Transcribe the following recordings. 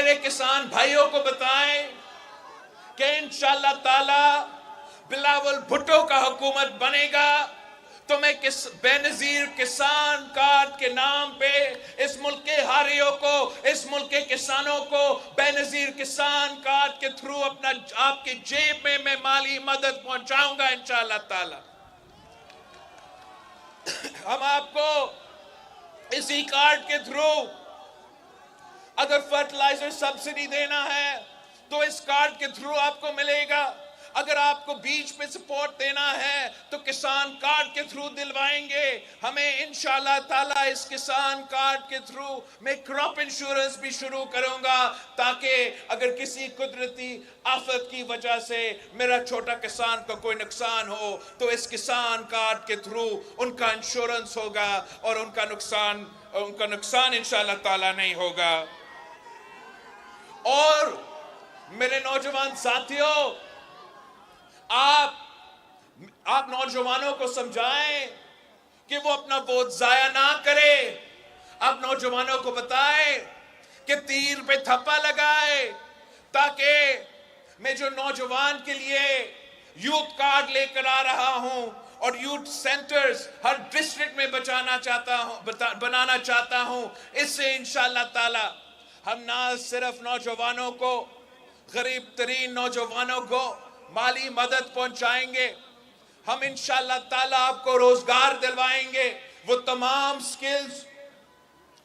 میرے کسان بھائیوں کو بتائیں کہ انشاءاللہ تعالی بلاول بھٹو کا حکومت بنے گا تو میں بے نظیر کسان کارڈ کے نام پہ اس ملک کے ہاریوں کو، اس ملک کے کسانوں کو بے نظیر کسان کارڈ کے تھرو اپنا آپ کی جیب میں مالی مدد پہنچاؤں گا انشاءاللہ تعالی۔ ہم آپ کو اسی کارڈ کے تھرو اگر فرٹیلائزر سبسڈی دینا ہے تو اس کارڈ کے تھرو آپ کو ملے گا، اگر آپ کو بیج پہ سپورٹ دینا ہے تو کسان کارڈ کے تھرو دلوائیں گے ہمیں انشاءاللہ تعالی۔ اس کسان کارڈ کے تھرو میں کراپ انشورنس بھی شروع کروں گا تاکہ اگر کسی قدرتی آفت کی وجہ سے میرا چھوٹا کسان کا کوئی نقصان ہو تو اس کسان کارڈ کے تھرو ان کا انشورنس ہوگا اور ان کا نقصان انشاءاللہ تعالی نہیں ہوگا۔ اور میرے نوجوان ساتھیوں، آپ نوجوانوں کو سمجھائیں کہ وہ اپنا ووٹ ضائع نہ کرے۔ آپ نوجوانوں کو بتائیں کہ تیر پہ تھپا لگائے تاکہ میں جو نوجوان کے لیے یوتھ کارڈ لے کر آ رہا ہوں اور یوتھ سینٹرز ہر ڈسٹرکٹ میں بنانا چاہتا ہوں، اس سے انشاءاللہ تعالی ہم نہ صرف نوجوانوں کو، غریب ترین نوجوانوں کو مالی مدد پہنچائیں گے، ہم انشاءاللہ تعالی آپ کو روزگار دلوائیں گے، وہ تمام سکلز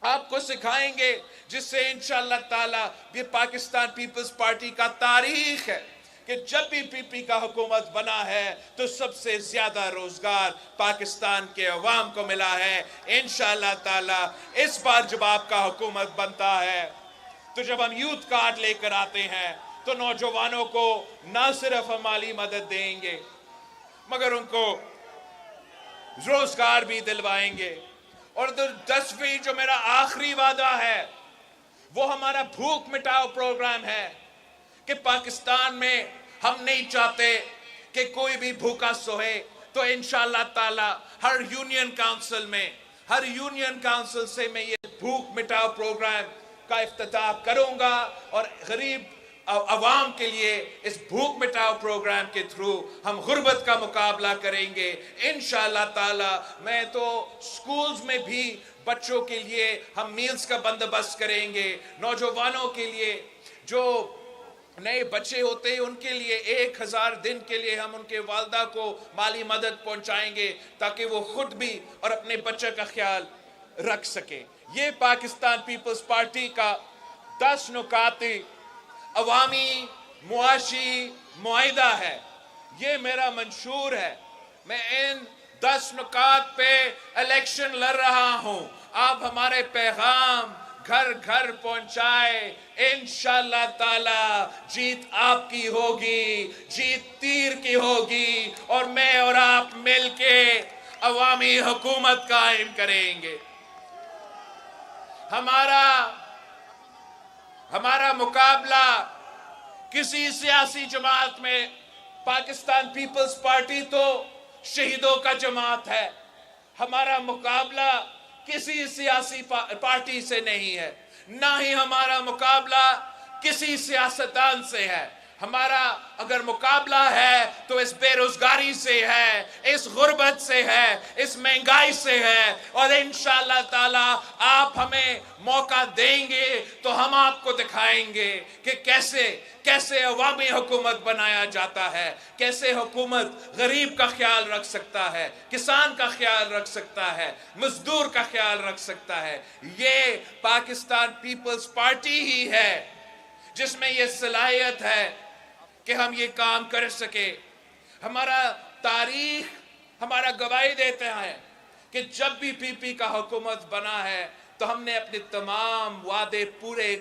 آپ کو سکھائیں گے جس سے انشاءاللہ تعالی یہ پاکستان پیپلز پارٹی کا تاریخ ہے کہ جب بھی پی پی کا حکومت بنا ہے تو سب سے زیادہ روزگار پاکستان کے عوام کو ملا ہے۔ انشاءاللہ تعالی اس بار جب آپ کا حکومت بنتا ہے تو جب ہم یوتھ کارڈ لے کر آتے ہیں تو نوجوانوں کو نہ صرف ہم مالی مدد دیں گے مگر ان کو روزگار بھی دلوائیں گے۔ اور 10ویں جو میرا آخری وعدہ ہے وہ ہمارا بھوک مٹاؤ پروگرام ہے کہ پاکستان میں ہم نہیں چاہتے کہ کوئی بھی بھوکا سوئے، تو انشاءاللہ تعالی ہر یونین کاؤنسل سے میں یہ بھوک مٹاؤ پروگرام کا افتتاح کروں گا اور غریب عوام کے لیے اس بھوک مٹاؤ پروگرام کے تھرو ہم غربت کا مقابلہ کریں گے انشاءاللہ تعالی۔ میں تو سکولز میں بھی بچوں کے لیے ہم میلز کا بندوبست کریں گے، نوجوانوں کے لیے جو نئے بچے ہوتے ہیں ان کے لیے 1000 دن کے لیے ہم ان کے والدہ کو مالی مدد پہنچائیں گے تاکہ وہ خود بھی اور اپنے بچے کا خیال رکھ سکیں۔ یہ پاکستان پیپلز پارٹی کا 10 نکاتی عوامی معاشی معاہدہ ہے، یہ میرا منشور ہے۔ میں ان 10 نکات پہ الیکشن لڑ رہا ہوں، آپ ہمارے پیغام گھر گھر پہنچائے، انشاءاللہ تعالی جیت آپ کی ہوگی، جیت تیر کی ہوگی اور میں اور آپ مل کے عوامی حکومت قائم کریں گے۔ ہمارا مقابلہ کسی سیاسی جماعت میں، پاکستان پیپلز پارٹی تو شہیدوں کا جماعت ہے، ہمارا مقابلہ کسی سیاسی پارٹی سے نہیں ہے، نہ ہی ہمارا مقابلہ کسی سیاستدان سے ہے۔ ہمارا اگر مقابلہ ہے تو اس بے روزگاری سے ہے، اس غربت سے ہے، اس مہنگائی سے ہے، اور انشاءاللہ تعالی آپ ہمیں موقع دیں گے تو ہم آپ کو دکھائیں گے کہ کیسے عوامی حکومت بنایا جاتا ہے، کیسے حکومت غریب کا خیال رکھ سکتا ہے، کسان کا خیال رکھ سکتا ہے، مزدور کا خیال رکھ سکتا ہے۔ یہ پاکستان پیپلز پارٹی ہی ہے جس میں یہ صلاحیت ہے کہ ہم یہ کام کر سکے۔ ہمارا تاریخ ہمارا گواہی دیتا ہے کہ جب بھی پی پی کا حکومت بنا ہے تو ہم نے اپنے تمام وعدے پورے